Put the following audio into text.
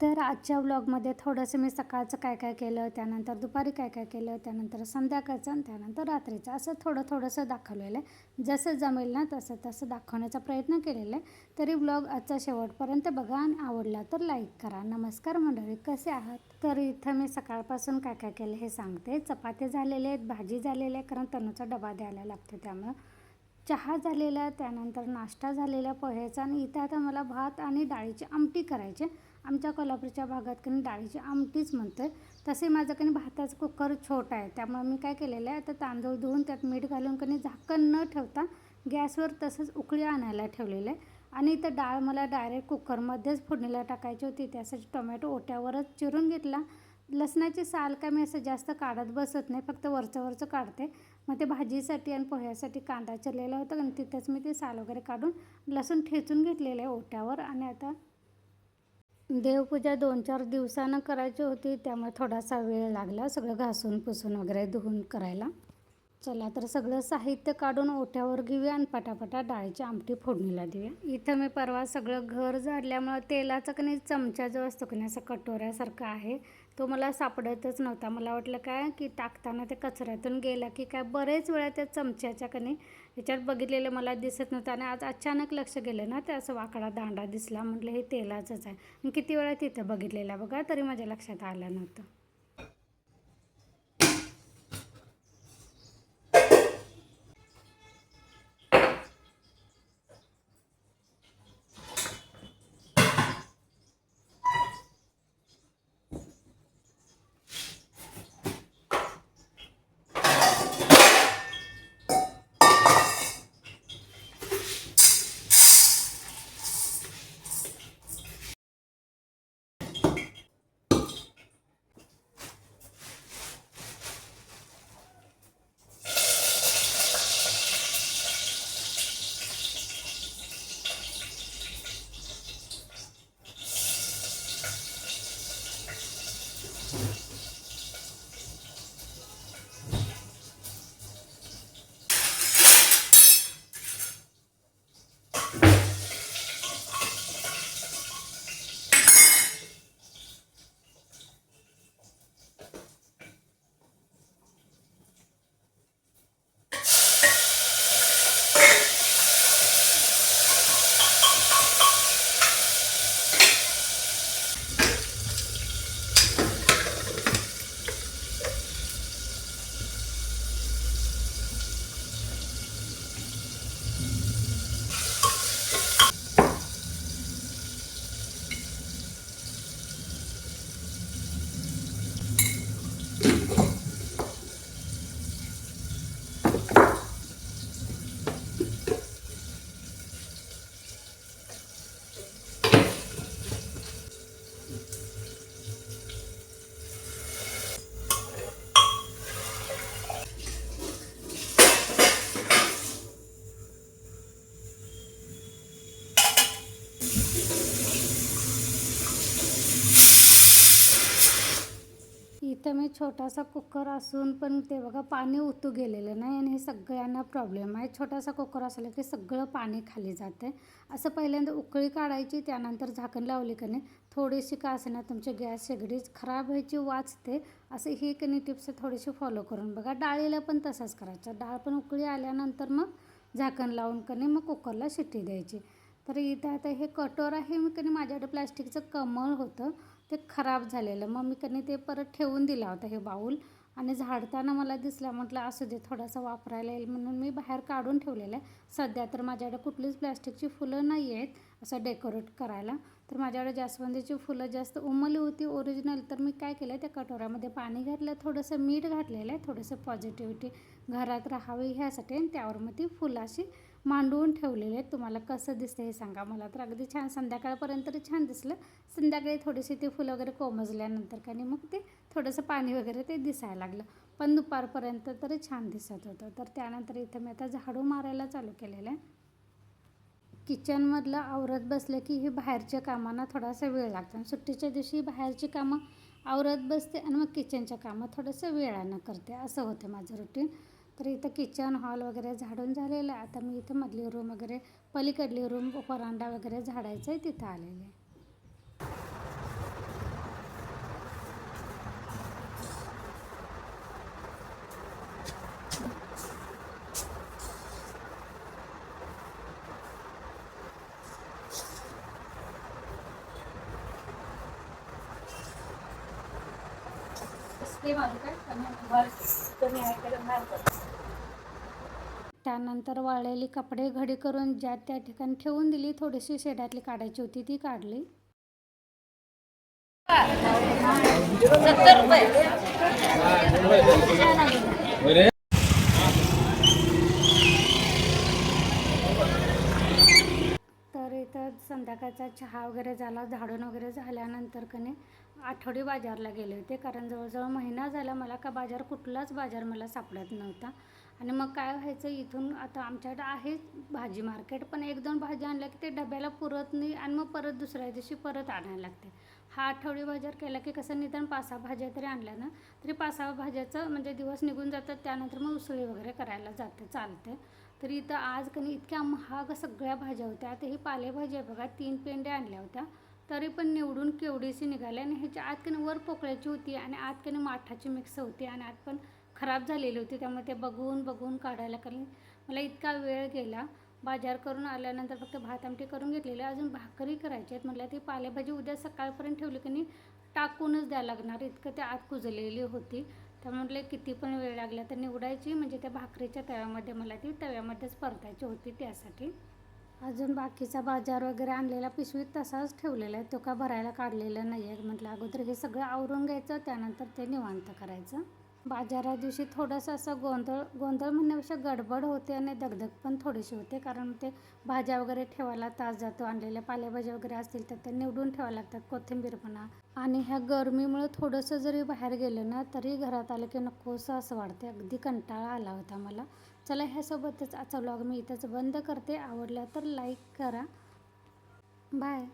तर आजच्या व्लॉगमध्ये थोडंसं मी सकाळचं काय काय केलं, त्यानंतर दुपारी काय काय केलं, त्यानंतर संध्याकाळचं आणि त्यानंतर रात्रीचं असं थोडंसं दाखवलेलं आहे. जसं जमेल ना तसं दाखवण्याचा प्रयत्न केलेला आहे. तरी व्लॉग आजचा शेवटपर्यंत बघा आणि आवडला तर लाईक करा. नमस्कार मंडळी, कसे आहात? तर इथं मी सकाळपासून काय काय केलं हे सांगते. चपाती झालेले आहेत, भाजी झालेली आहे, कारण तनुचा डबा द्यायला लागतो त्यामुळं. चहा झालेला, त्यानंतर नाश्ता झालेला पोह्याचा, आणि इथं आता मला भात आणि डाळीची आमटी करायची. आमच्या कोल्हापूरच्या भागात कणी डाळीची आमटीच म्हणतो आहे. तसे माझं कणी भाताचं कुकर छोटा आहे, त्यामुळे मी काय केलेलं आहे, आता तांदूळ धुवून त्यात मीठ घालून कणी झाकण न ठेवता गॅसवर तसंच उकळी आणायला ठेवलेलं आहे. आणि इथं डाळ मला डायरेक्ट कुकरमध्येच फोडणीला टाकायची होती, त्यासाठी टोमॅटो ओट्यावरच चिरून घेतला. लसणाची साल काय मी असं जास्त काढत बसत नाही, फक्त वरचं काढते. मग ते भाजीसाठी आणि पोह्यासाठी कांदा चिरलेला होता आणि तिथंच मी ते साल वगैरे काढून लसूण ठेचून घेतलेलं आहे ओट्यावर. आणि आता देवपूजा 2-4 दिवसानं करायची होती, त्यामुळे थोडासा वेळ लागला सगळं घासून पुसून वगैरे धुवून करायला. चला तर सगळं साहित्य काढून ओट्यावर घेऊया आणि पटापटा डाळीची आमटी फोडणीला देऊया. इथं मी परवा सगळं घर झाडल्यामुळं तेलाचा कणी चमचा जो असतो की नाही असं कटोऱ्यासारखा आहे, तो मला सापडतच नव्हता. मला वाटलं काय की टाकताना ते कचऱ्यातून गेला की काय, बरेच वेळा त्या चमच्याच्या कणी ह्याच्यात बघितलेलं मला दिसत नव्हतं. आणि आज अचानक लक्ष गेलं ना, ते असं वाकडा दांडा दिसला, म्हटलं हे तेलाचंच आहे. आणि किती वेळा तिथं बघितलेला बघा, तरी माझ्या लक्षात आलं नव्हतं. इथं मी छोटासा कुकर असून पण ते बघा पाणी उतू गेलेलं नाही, आणि हे सगळ्यांना प्रॉब्लेम आहे. छोटासा कुकर असला की सगळं पाणी खाली जाते. असं पहिल्यांदा उकळी काढायची, त्यानंतर झाकण लावली की नाही थोडीशी का असेना तुमची गॅस शेगडीच खराब व्हायची वाचते. असं ही की नाही टिप्स थोडीशी फॉलो करून बघा. डाळीला पण तसंच करायचं. डाळ पण उकळी आल्यानंतर मग झाकण लावून की नाही मग कुकरला शिट्टी द्यायची. तर इथं आता हे कटोरा आहे, मी की नाही माझ्याकडे प्लॅस्टिकचं कमळ होतं, ते खराब झालेलं. मग मी कधी ते परत ठेवून दिला होता हे बाऊल. आणि झाडताना मला दिसला, म्हटलं असू दे थोडासा वापरायला येईल म्हणून मी बाहेर काढून ठेवलेलं आहे. सध्या तर माझ्याकडे कुठलीच प्लॅस्टिकची फुलं नाही आहेत असं डेकोरेट करायला. तर माझ्याकडे जास्वंदीची फुलं जास्त उमलली होती ओरिजिनल. तर मी काय केलं, त्या कटोऱ्यामध्ये पाणी घातलं, थोडंसं मीठ घातलेलं आहे, थोडंसं पॉझिटिव्हिटी घरात राहावी ह्यासाठी. आणि त्यावर मग ती फुलं अशी मांडवून ठेवलेले आहेत. तुम्हाला कसं दिसतं हे सांगा. मला तर अगदी छान संध्याकाळपर्यंत तरी छान दिसलं. संध्याकाळी थोडीशी ती फुलं वगैरे कोमजल्यानंतर का नाही मग ते थोडंसं पाणी वगैरे ते दिसायला लागलं, पण दुपारपर्यंत तरी छान दिसत होतं. तर त्यानंतर इथं मी आता झाडू मारायला चालू केलेलं आहे. किचनमधलं आवरत बसलं की ही बाहेरच्या कामांना थोडासा वेळ लागतो, आणि सुट्टीच्या दिवशी बाहेरची कामं आवरत बसते आणि मग किचनच्या कामं थोडंसं वेळानं करते, असं होतं माझं रुटीन. तर इथं किचन हॉल वगैरे झाडून झालेलं आहे. आता मी इथं मधली रूम वगैरे, पलीकडली रूम, वरांडा वगैरे झाडायचं आहे, तिथं आलेले आहे. त्यानंतर वाळलेली कपडे घडी करून ज्या त्या ठिकाणी ठेवून दिली. थोडीशी शेडातली काढायची होती ती काढली. तर इथं संध्याकाळचा चहा वगैरे झाला, झाडून वगैरे झाल्यानंतर कने आठवडी बाजारला गेले होते. कारण जवळजवळ महिना झाला मला का कुठलाच बाजार मला सापडत नव्हता. आणि मग काय व्हायचं, इथून आता आमच्याकडे आहे भाजी मार्केट, पण 1-2 भाज्या आणल्या की ते डब्याला पुरत नाही आणि मग परत दुसऱ्या दिवशी परत आणायला लागते. हा आठवडी बाजार केला की कसं निदान 5-6 भाज्या तरी आणल्या ना तरी 5-6 भाज्याचं म्हणजे दिवस निघून जातात. त्यानंतर मग उसळी वगैरे करायला चालते. तर इथं आज कधी इतक्या महाग सगळ्या भाज्या होत्या. आता ही पालेभाज्या बघा 3 पेंड्या आणल्या होत्या तरी पण निवडून केवढीशी निघाली. आणि ह्याच्या आत कधी वर पोकळ्याची होती आणि आत कधी माठाची मिक्स होती आणि आत पण खराब झालेली होती. त्यामुळे ते बघून काढायला कारण मला इतका वेळ गेला. बाजार करून आल्यानंतर फक्त भात आमटी करून घेतलेली, अजून भाकरी करायची आहेत. म्हटलं ती पालेभाजी उद्या सकाळपर्यंत ठेवली की नाही टाकूनच द्यायला लागणार, इतकं ते आत कुजलेली होती. त्यामुळे म्हटलं किती पण वेळ लागला तर निवडायची, म्हणजे त्या भाकरीच्या तव्यामध्ये मला ती तव्यामध्येच परतायची होती. त्यासाठी अजून बाकीचा बाजार वगैरे आणलेला पिशवीत तसाच ठेवलेला आहे, तो का भरायला काढलेला नाही आहे. म्हटलं अगोदर हे सगळं आवरून घ्यायचं, त्यानंतर ते निवांत करायचं. बाजारा दिवशी थोडंसं असं गोंधळ म्हणण्यापेक्षा गडबड होते आणि दगदग पण थोडीशी होते. कारण ते भाज्या वगैरे ठेवायला तास जातो. आणलेल्या पालेभाज्या वगैरे असतील तर ते निवडून ठेवायला लागतात, कोथिंबीर म्हणा. आणि ह्या गरमीमुळे थोडंसं जरी बाहेर गेलं ना तरी घरात आलं की नकोसं असं वाटते. अगदी कंटाळा आला होता मला. चला ह्यासोबतच आजचा व्लॉग मी इथंच बंद करते. आवडला तर लाईक करा. बाय.